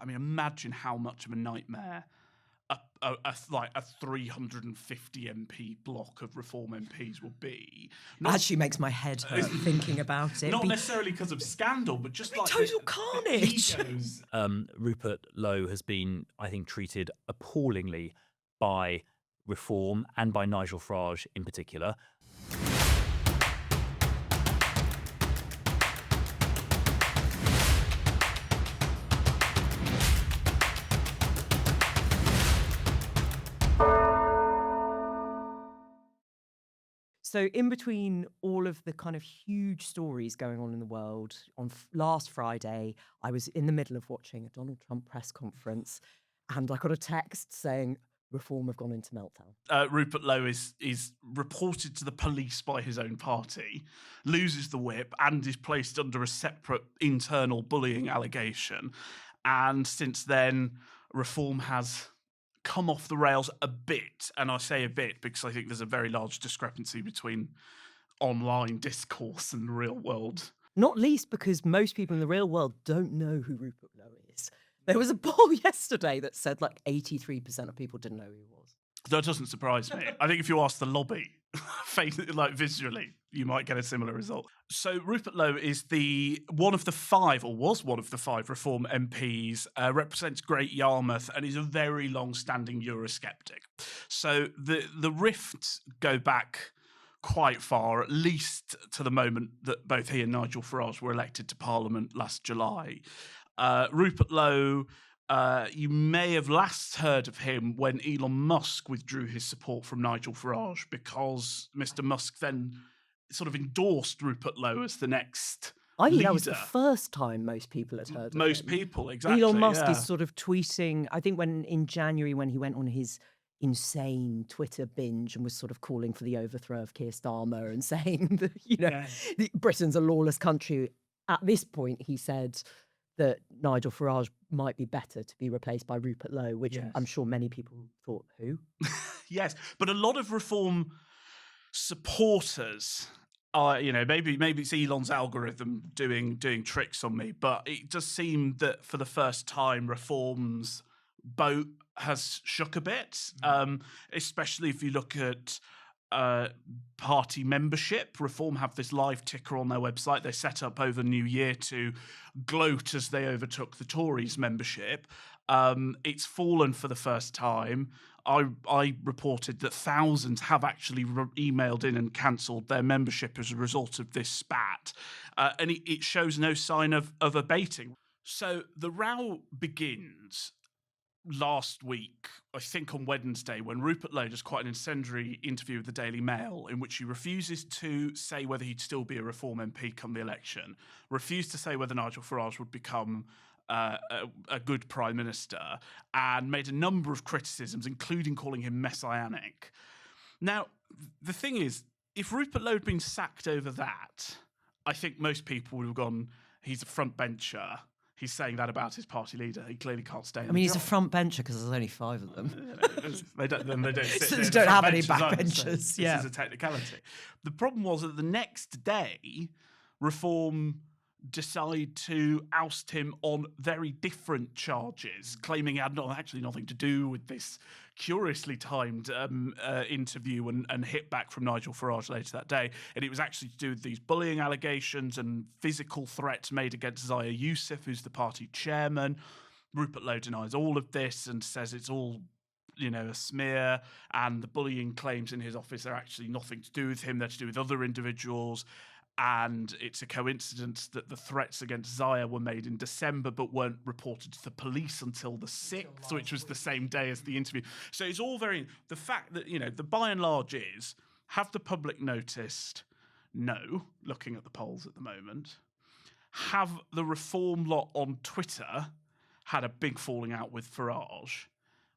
mean, imagine how much of a nightmare a 350 MP block of Reform MPs will be. Actually makes my head hurt thinking about it. Not necessarily because of scandal, but just like total carnage. egos. Rupert Lowe has been, I think, treated appallingly by Reform and by Nigel Farage in particular. So in between all of the kind of huge stories going on in the world, on last Friday, I was in the middle of watching a Donald Trump press conference and I got a text saying Reform have gone into meltdown. Rupert Lowe is reported to the police by his own party, loses the whip and is placed under a separate internal bullying allegation. And since then, Reform has come off the rails a bit, and I say a bit because I think there's a very large discrepancy between online discourse and the real world. Not least because most people in the real world don't know who Rupert Lowe is. There was a poll yesterday that said like 83% of people didn't know who he was. That doesn't surprise me. I think if you ask the lobby, like visually, you might get a similar result. So Rupert Lowe is was one of the five Reform MPs, represents Great Yarmouth, and is a very long-standing Eurosceptic. So the rifts go back quite far, at least to the moment that both he and Nigel Farage were elected to Parliament last July. Rupert Lowe, you may have last heard of him when Elon Musk withdrew his support from Nigel Farage because Mr. Musk then sort of endorsed Rupert Lowe as the next I think leader. that was the first time most people had heard of Most him. people, exactly. Elon Musk yeah. is sort of tweeting, I think in January when he went on his insane Twitter binge and was sort of calling for the overthrow of Keir Starmer and saying that, Britain's a lawless country. At this point, he said that Nigel Farage might be better to be replaced by Rupert Lowe, which I'm sure many people thought, who? Yes, but a lot of Reform supporters are, maybe it's Elon's algorithm doing tricks on me, but it does seem that for the first time, Reform's boat has shook a bit, especially if you look at party membership. Reform have this live ticker on their website they set up over New Year to gloat as they overtook the Tories membership. It's fallen for the first time. I reported that thousands have actually emailed in and cancelled their membership as a result of this spat, and it shows no sign of abating. So the row begins last week, I think on Wednesday, when Rupert Lowe does quite an incendiary interview with the Daily Mail in which he refuses to say whether he'd still be a Reform MP come the election, refused to say whether Nigel Farage would become a good Prime Minister, and made a number of criticisms, including calling him messianic. Now, the thing is, if Rupert Lowe had been sacked over that, I think most people would have gone, he's a front bencher. He's saying that about his party leader. He clearly can't stay in the He's job. a front bencher because there's only 5 of them. They don't sit there. They don't have any backbenchers either, backbenchers. so this is a technicality. The problem was that the next day, Reform decide to oust him on very different charges, claiming he had actually nothing to do with this curiously timed interview and hit back from Nigel Farage later that day. And it was actually to do with these bullying allegations and physical threats made against Zaya Youssef, who's the party chairman. Rupert Lowe denies all of this and says it's all a smear, and the bullying claims in his office are actually nothing to do with him, they're to do with other individuals. And it's a coincidence that the threats against Zaya were made in December but weren't reported to the police until the 6th, which was the same day as the interview. So it's all very... The fact that, the by and large is, have the public noticed? No, looking at the polls at the moment. Have the Reform lot on Twitter had a big falling out with Farage?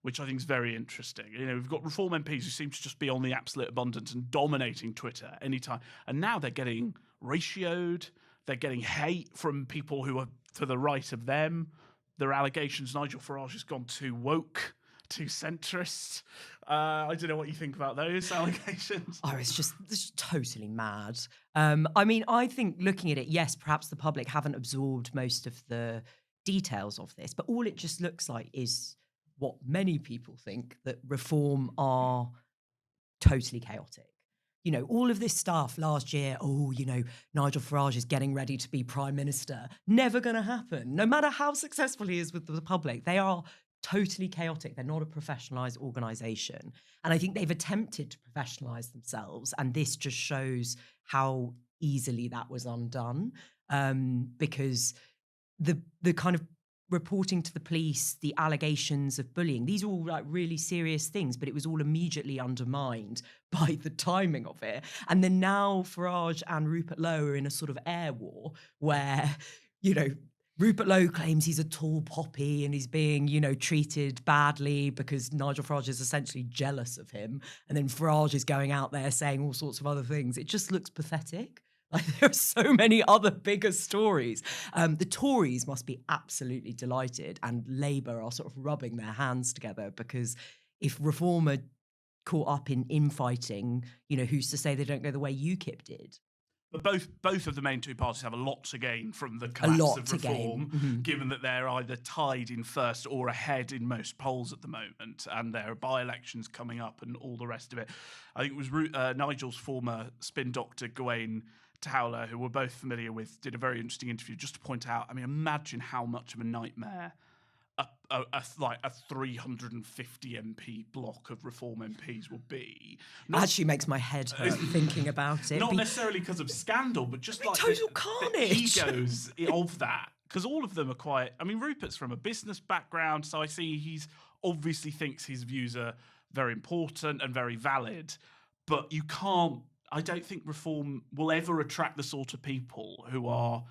Which I think is very interesting. We've got Reform MPs who seem to just be on the absolute abundance and dominating Twitter anytime. And now they're getting ratioed. They're getting hate from people who are to the right of them. There are allegations Nigel Farage has gone too woke, too centrist. I don't know what you think about those allegations. It's just totally mad. I think looking at it, yes, perhaps the public haven't absorbed most of the details of this, but all it just looks like is what many people think, that reform are totally chaotic. You know, all of this stuff last year, Nigel Farage is getting ready to be prime minister. Never going to happen. No matter how successful he is with the public, they are totally chaotic. They're not a professionalized organization. And I think they've attempted to professionalize themselves. And this just shows how easily that was undone, because the kind of reporting to the police, the allegations of bullying, these are all like really serious things, but it was all immediately undermined by the timing of it. And then now Farage and Rupert Lowe are in a sort of air war where, Rupert Lowe claims he's a tall poppy and he's being, treated badly because Nigel Farage is essentially jealous of him. And then Farage is going out there saying all sorts of other things. It just looks pathetic. Like, there are so many other bigger stories. The Tories must be absolutely delighted, and Labour are sort of rubbing their hands together, because if Reform are caught up in infighting, who's to say they don't go the way UKIP did? But both of the main two parties have a lot to gain from the collapse of Reform, given that they're either tied in first or ahead in most polls at the moment, and there are by-elections coming up and all the rest of it. I think it was Nigel's former spin doctor, Gawain Towler, who we're both familiar with, did a very interesting interview just to point out, imagine how much of a nightmare a 350 MP block of Reform MPs will be. Actually makes my head hurt thinking about it. Not necessarily because of scandal, but just like total carnage. The egos of that. Because all of them are quite... Rupert's from a business background, so I see he's obviously thinks his views are very important and very valid, but you can't... I don't think Reform will ever attract the sort of people who are,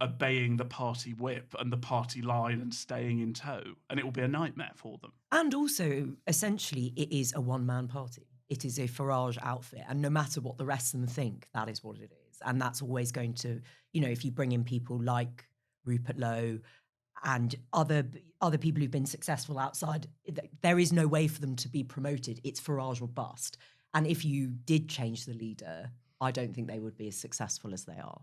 obeying the party whip and the party line and staying in tow. And it will be a nightmare for them. And also, essentially, it is a one-man party. It is a Farage outfit. And no matter what the rest of them think, that is what it is. And that's always going to, if you bring in people like Rupert Lowe and other people who've been successful outside, there is no way for them to be promoted. It's Farage or bust. And if you did change the leader, I don't think they would be as successful as they are.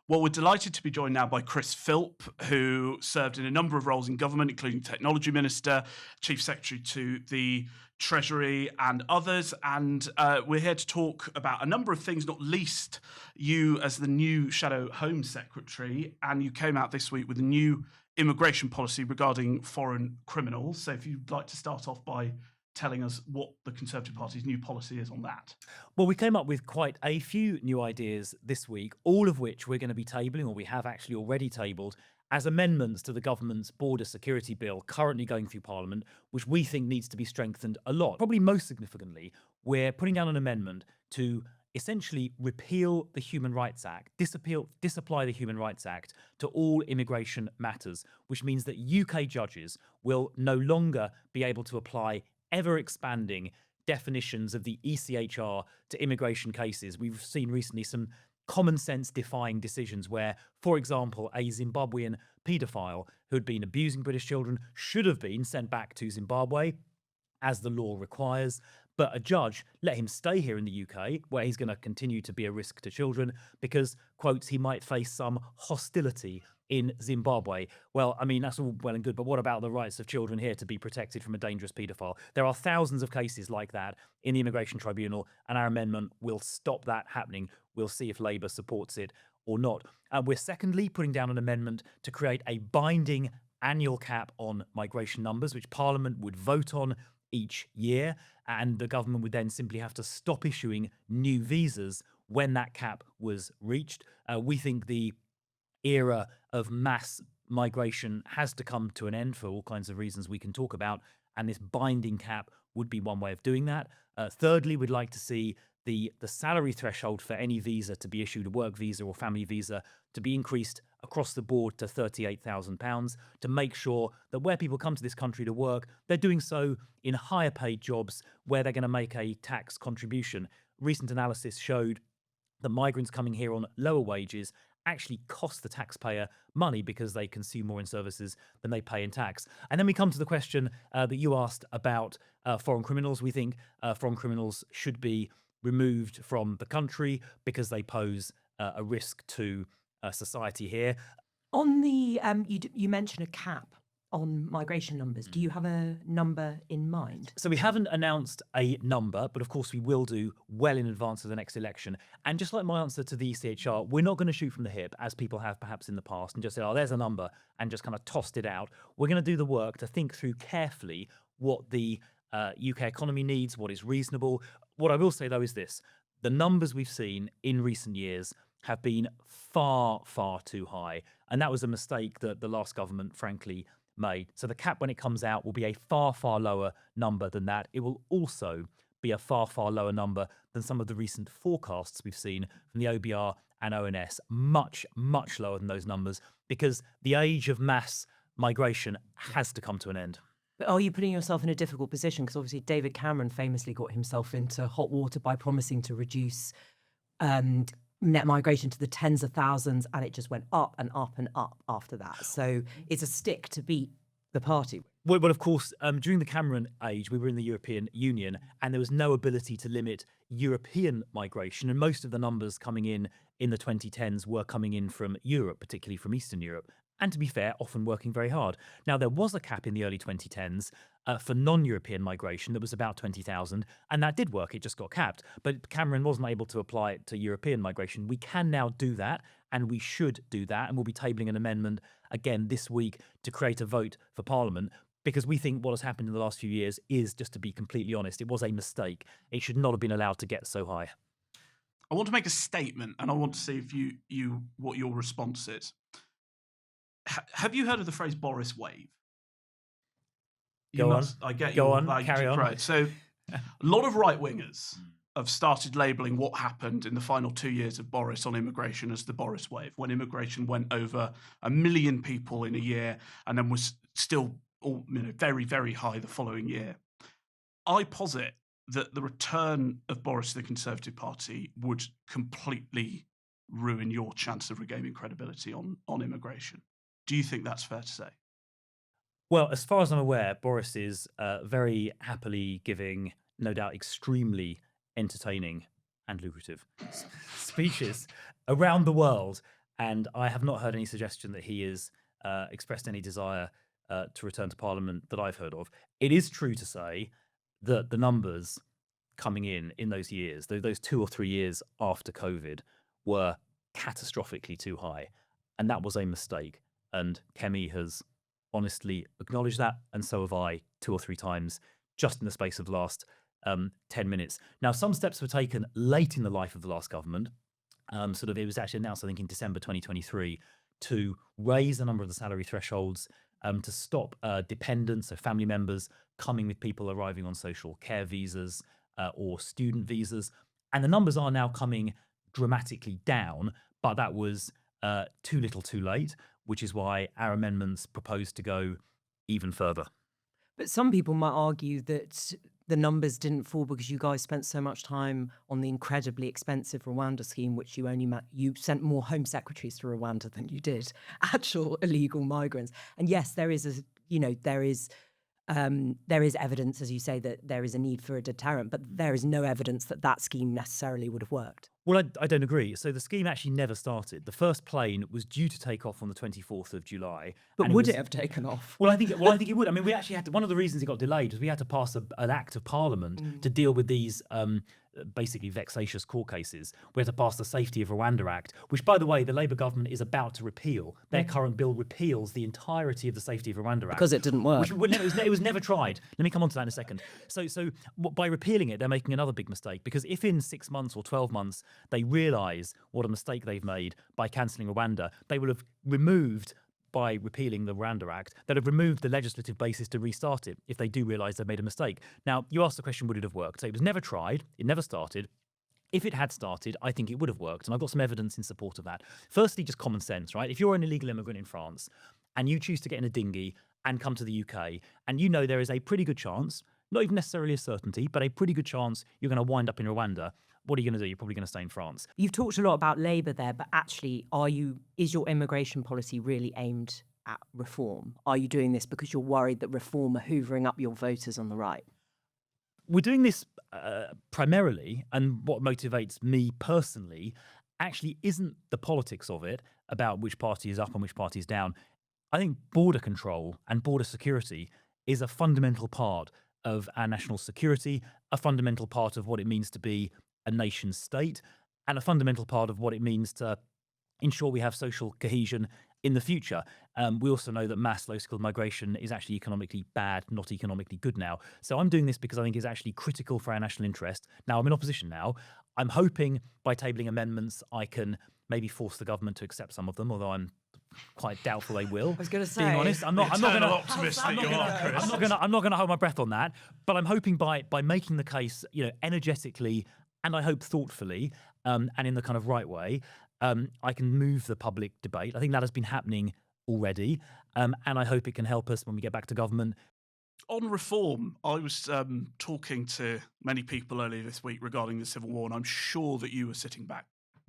Well, we're delighted to be joined now by Chris Philp, who served in a number of roles in government, including Technology Minister, Chief Secretary to the Treasury and others. And we're here to talk about a number of things, not least you as the new Shadow Home Secretary. And you came out this week with a new immigration policy regarding foreign criminals. So if you'd like to start off by telling us what the Conservative Party's new policy is on that. Well, we came up with quite a few new ideas this week, all of which we're going to be tabling, or we have actually already tabled, as amendments to the government's border security bill currently going through Parliament, which we think needs to be strengthened a lot. Probably most significantly, we're putting down an amendment to essentially repeal the Human Rights Act, disapply the Human Rights Act to all immigration matters, which means that UK judges will no longer be able to apply ever-expanding definitions of the ECHR to immigration cases. We've seen recently some common sense defying decisions where, for example, a Zimbabwean paedophile who had been abusing British children should have been sent back to Zimbabwe, as the law requires, but a judge let him stay here in the UK, where he's going to continue to be a risk to children because, quotes, he might face some hostility in Zimbabwe. Well, that's all well and good, but what about the rights of children here to be protected from a dangerous paedophile? There are thousands of cases like that in the Immigration Tribunal, and our amendment will stop that happening. We'll see if Labour supports it or not. We're secondly putting down an amendment to create a binding annual cap on migration numbers, which Parliament would vote on each year, and the government would then simply have to stop issuing new visas when that cap was reached. We think the era of mass migration has to come to an end for all kinds of reasons we can talk about, and this binding cap would be one way of doing that. Thirdly, we'd like to see the salary threshold for any visa to be issued, a work visa or family visa, to be increased across the board to £38,000 to make sure that where people come to this country to work, they're doing so in higher paid jobs where they're going to make a tax contribution. Recent analysis showed that migrants coming here on lower wages actually cost the taxpayer money because they consume more in services than they pay in tax. And then we come to the question that you asked about foreign criminals. We think foreign criminals should be removed from the country because they pose a risk to society here. On the you mentioned a cap on migration numbers. Do you have a number in mind? So we haven't announced a number, but of course we will do well in advance of the next election. And just like my answer to the ECHR, we're not going to shoot from the hip, as people have perhaps in the past, and just say, oh, there's a number, and just kind of tossed it out. We're going to do the work to think through carefully what the UK economy needs, what is reasonable. What I will say, though, is this. The numbers we've seen in recent years have been far, far too high. And that was a mistake that the last government, frankly, made. So the cap, when it comes out, will be a far, far lower number than that. It will also be a far, far lower number than some of the recent forecasts we've seen from the OBR and ONS. Much, much lower than those numbers, because the age of mass migration has to come to an end. But are you putting yourself in a difficult position? Because obviously David Cameron famously got himself into hot water by promising to reduce net migration to the tens of thousands, and it just went up and up and up after that. So it's a stick to beat the party. Well, of course, during the Cameron age, we were in the European Union, and there was no ability to limit European migration. And most of the numbers coming in the 2010s were coming in from Europe, particularly from Eastern Europe. And to be fair, often working very hard. Now, there was a cap in the early 2010s for non-European migration that was about 20,000, and that did work. It just got capped. But Cameron wasn't able to apply it to European migration. We can now do that, and we should do that, and we'll be tabling an amendment again this week to create a vote for Parliament, because we think what has happened in the last few years is, just to be completely honest, it was a mistake. It should not have been allowed to get so high. I want to make a statement, and I want to see if you what your response is. Have you heard of the phrase Boris wave? Go on. I get Go you. on. Carry on. Right. So a lot of right-wingers have started labelling what happened in the final 2 years of Boris on immigration as the Boris wave, when immigration went over 1 million people in a year and then was still very, very high the following year. I posit that the return of Boris to the Conservative Party would completely ruin your chance of regaining credibility on immigration. Do you think that's fair to say? Well, as far as I'm aware, Boris is very happily giving, no doubt, extremely entertaining and lucrative speeches around the world. And I have not heard any suggestion that he has expressed any desire to return to Parliament that I've heard of. It is true to say that the numbers coming in those years, those 2 or 3 years after COVID, were catastrophically too high. And that was a mistake. And Kemi has honestly acknowledged that, and so have I 2 or 3 times just in the space of the last 10 minutes. Now, some steps were taken late in the life of the last government. It was actually announced, I think, in December 2023, to raise the number of the salary thresholds, to stop dependents, so family members, coming with people arriving on social care visas or student visas. And the numbers are now coming dramatically down, but that was too little too late, which is why our amendments propose to go even further. But some people might argue that the numbers didn't fall because you guys spent so much time on the incredibly expensive Rwanda scheme, which you sent more Home Secretaries to Rwanda than you did actual illegal migrants. And yes, there is evidence, as you say, that there is a need for a deterrent, but there is no evidence that that scheme necessarily would have worked. Well, I don't agree. So the scheme actually never started. The first plane was due to take off on the 24th of July. But would it have taken off? Well, I think it would. I mean, we actually had to, one of the reasons it got delayed was we had to pass an act of Parliament to deal with these basically vexatious court cases. We had to pass the Safety of Rwanda Act, which, by the way, the Labour government is about to repeal. Their current bill repeals the entirety of the Safety of Rwanda Act. Because it didn't work. It was never tried. Let me come on to that in a second. So by repealing it, they're making another big mistake, because if in 6 months or 12 months they realise what a mistake they've made by cancelling Rwanda, they will have removed, by repealing the Rwanda Act, that have removed the legislative basis to restart it if they do realise they've made a mistake. Now, you asked the question, would it have worked? So it was never tried. It never started. If it had started, I think it would have worked. And I've got some evidence in support of that. Firstly, just common sense, right? If you're an illegal immigrant in France and you choose to get in a dinghy and come to the UK, and you know there is a pretty good chance, not even necessarily a certainty, but a pretty good chance you're going to wind up in Rwanda, what are you going to do? You're probably going to stay in France. You've talked a lot about Labour there, but actually, is your immigration policy really aimed at reform? Are you doing this because you're worried that reform are hoovering up your voters on the right? we're doing this primarily, and what motivates me personally actually isn't the politics of it about which party is up and which party is down. I think border control and border security is a fundamental part of our national security, a fundamental part of what it means to be a nation state, and a fundamental part of what it means to ensure we have social cohesion in the future. We also know that mass low-skilled migration is actually economically bad, not economically good now. So I'm doing this because I think it's actually critical for our national interest. Now, I'm in opposition now. I'm hoping by tabling amendments, I can maybe force the government to accept some of them, although I'm quite doubtful they will. I was going to say, being honest, I'm not Eternal going to. optimist that you are, Chris. I'm not going to hold my breath on that. But I'm hoping by making the case, energetically and I hope thoughtfully, and in the kind of right way, I can move the public debate. I think that has been happening already, and I hope it can help us when we get back to government. On reform, I was talking to many people earlier this week regarding the Civil War, and I'm sure that you were sitting back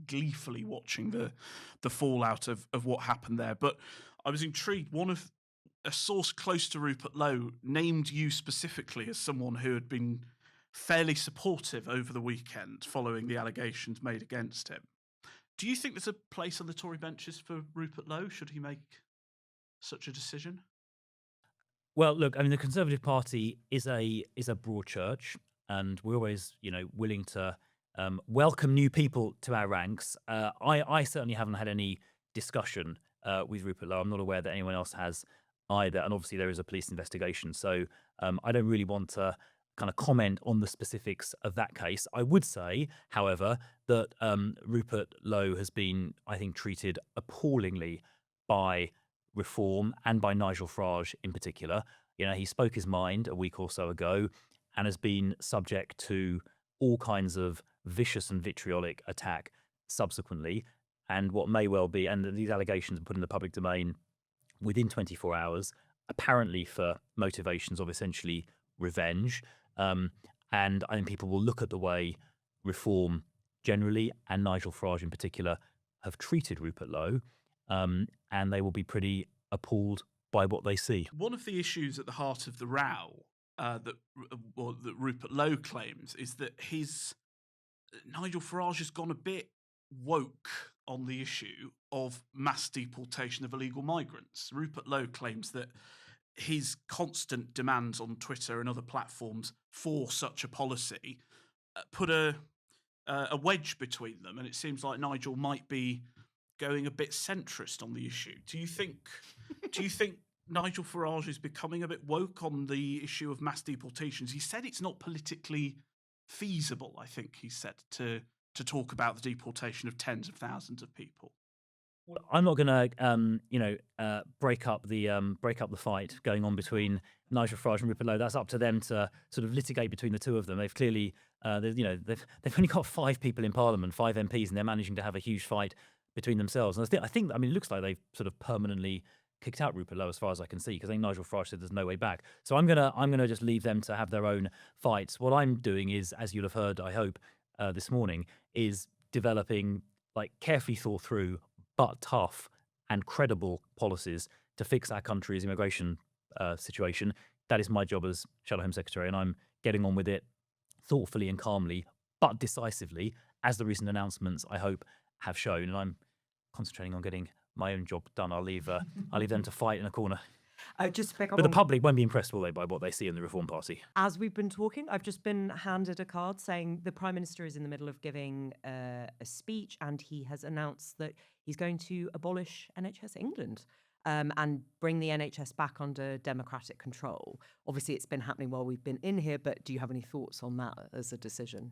gleefully watching the fallout of what happened there. But I was intrigued. A source close to Rupert Lowe named you specifically as someone who had been fairly supportive over the weekend following the allegations made against him. Do you think there's a place on the Tory benches for Rupert Lowe should he make such a decision? Well, look, I mean, the Conservative Party is a broad church, and we're always, willing to welcome new people to our ranks. I certainly haven't had any discussion with Rupert Lowe. I'm not aware that anyone else has either, and obviously there is a police investigation, so I don't really want to kind of comment on the specifics of that case. I would say, however, that Rupert Lowe has been, I think, treated appallingly by Reform and by Nigel Farage in particular. He spoke his mind a week or so ago and has been subject to all kinds of vicious and vitriolic attack subsequently. And what may well be, and these allegations are put in the public domain within 24 hours, apparently for motivations of essentially revenge. And I think people will look at the way Reform generally and Nigel Farage in particular have treated Rupert Lowe, and they will be pretty appalled by what they see. One of the issues at the heart of the row that Rupert Lowe claims is that Nigel Farage has gone a bit woke on the issue of mass deportation of illegal migrants. Rupert Lowe claims that his constant demands on Twitter and other platforms for such a policy put a wedge between them, and it seems like Nigel might be going a bit centrist on the issue. Do you think Nigel Farage is becoming a bit woke on the issue of mass deportations? He said it's not politically feasible, I think he said, to talk about the deportation of tens of thousands of people. I'm not going to, break up the fight going on between Nigel Farage and Rupert Lowe. That's up to them to sort of litigate between the two of them. They've clearly, they've only got 5 people in Parliament, 5 MPs, and they're managing to have a huge fight between themselves. And I think, it looks like they've sort of permanently kicked out Rupert Lowe as far as I can see, because I think Nigel Farage said there's no way back. So I'm gonna just leave them to have their own fights. What I'm doing is, as you'll have heard, I hope, this morning, is developing carefully thought through but tough and credible policies to fix our country's immigration situation. That is my job as Shadow Home Secretary, and I'm getting on with it thoughtfully and calmly, but decisively, as the recent announcements, I hope, have shown. And I'm concentrating on getting my own job done. I'll leave them to fight in a corner. Just pick up But the public won't be impressed, will they, by what they see in the Reform Party? As we've been talking, I've just been handed a card saying the Prime Minister is in the middle of giving a speech, and he has announced that he's going to abolish NHS England and bring the NHS back under democratic control. Obviously, it's been happening while we've been in here, but do you have any thoughts on that as a decision?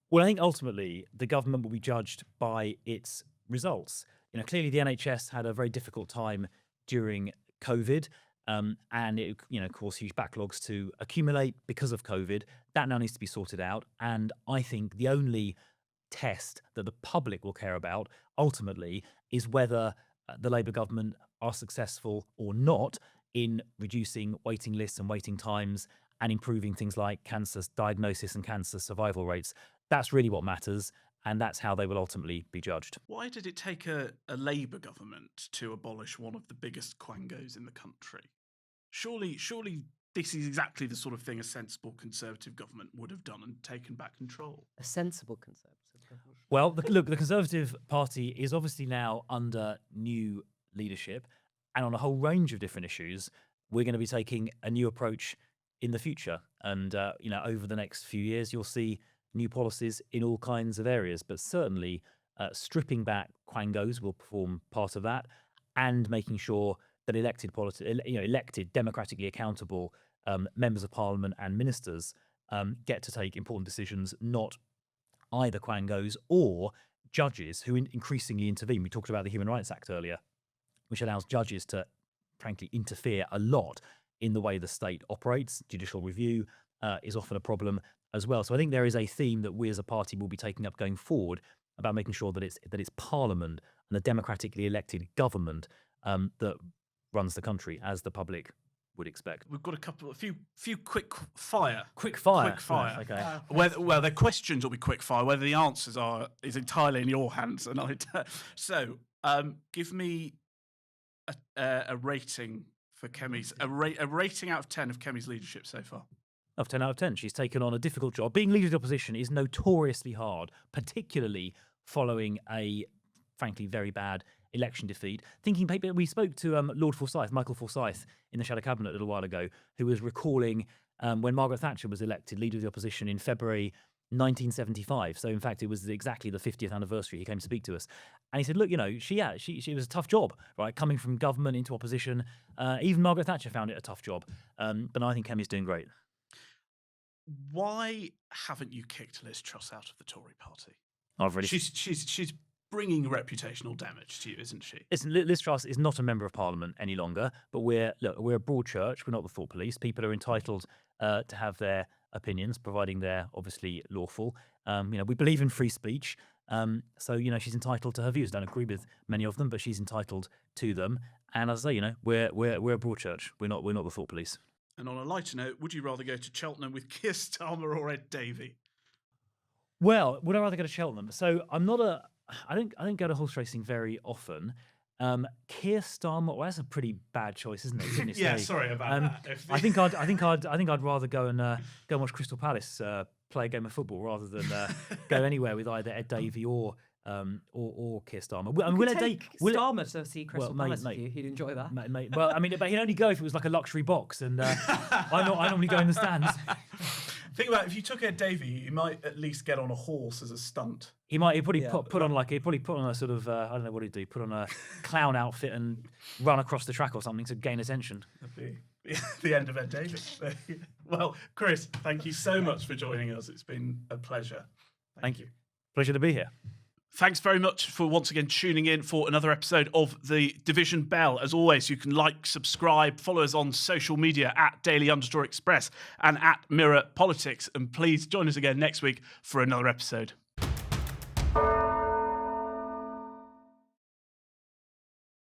Well, I think ultimately the government will be judged by its results. Clearly the NHS had a very difficult time during COVID, and it, caused huge backlogs to accumulate because of COVID. That now needs to be sorted out, and I think the only test that the public will care about ultimately is whether the Labour government are successful or not in reducing waiting lists and waiting times and improving things like cancer diagnosis and cancer survival rates. That's really what matters, and that's how they will ultimately be judged. Why did it take a Labour government to abolish one of the biggest quangos in the country? Surely this is exactly the sort of thing a sensible Conservative government would have done and taken back control. A sensible Conservative government. Well, look, the Conservative Party is obviously now under new leadership, and on a whole range of different issues, we're going to be taking a new approach in the future. And over the next few years, you'll see new policies in all kinds of areas, but certainly stripping back quangos will form part of that, and making sure that elected, democratically accountable members of parliament and ministers get to take important decisions, not either quangos or judges who increasingly intervene. We talked about the Human Rights Act earlier, which allows judges to, frankly, interfere a lot in the way the state operates. Judicial review is often a problem as well. So I think there is a theme that we as a party will be taking up going forward about making sure that it's Parliament and the democratically elected government that runs the country as the public would expect. We've got a few quick fire. Quick fire. Okay. Okay. The questions will be quick fire. Whether the answers is entirely in your hands. And so, give me a rating for Kemi's a rating out of 10 of Kemi's leadership so far. Of 10 out of 10. She's taken on a difficult job. Being Leader of the Opposition is notoriously hard, particularly following a, frankly, very bad election defeat. We spoke to Michael Forsyth, in the Shadow Cabinet a little while ago, who was recalling when Margaret Thatcher was elected Leader of the Opposition in February 1975. So, in fact, it was exactly the 50th anniversary. He came to speak to us. And he said, look, she was a tough job, right? Coming from government into opposition. Even Margaret Thatcher found it a tough job. But I think Kemi's doing great. Why haven't you kicked Liz Truss out of the Tory party? I've really. She's bringing reputational damage to you, isn't she? Listen, Liz Truss is not a member of Parliament any longer, but we're a broad church. We're not the thought police. People are entitled to have their opinions, providing they're obviously lawful. We believe in free speech, so she's entitled to her views. Don't agree with many of them, but she's entitled to them. And as I say, we're a broad church. We're not the thought police. And on a lighter note, would you rather go to Cheltenham with Keir Starmer or Ed Davey? Well, would I rather go to Cheltenham? So I don't go to horse racing very often. Keir Starmer, well, that's a pretty bad choice, isn't it? Goodness Yeah, sake. sorry about that. I think I'd rather go and watch Crystal Palace play a game of football rather than go anywhere with either Ed Davey or Keir Starmer. Will Starmer to see Crystal Palace with you? He'd enjoy that. Mate. Well, but he'd only go if it was like a luxury box, and I normally go in the stands. Think about it, if you took Ed Davey, you might at least get on a horse as a stunt. He'd probably put on a sort of I don't know what he'd do. Put on a clown outfit and run across the track or something to gain attention. That'd be the end of Ed Davey. Well, Chris, thank you so much for joining us. It's been a pleasure. Thank you. Pleasure to be here. Thanks very much for once again tuning in for another episode of The Division Bell. As always, you can like, subscribe, follow us on social media at Daily_Express and at Mirror Politics. And please join us again next week for another episode.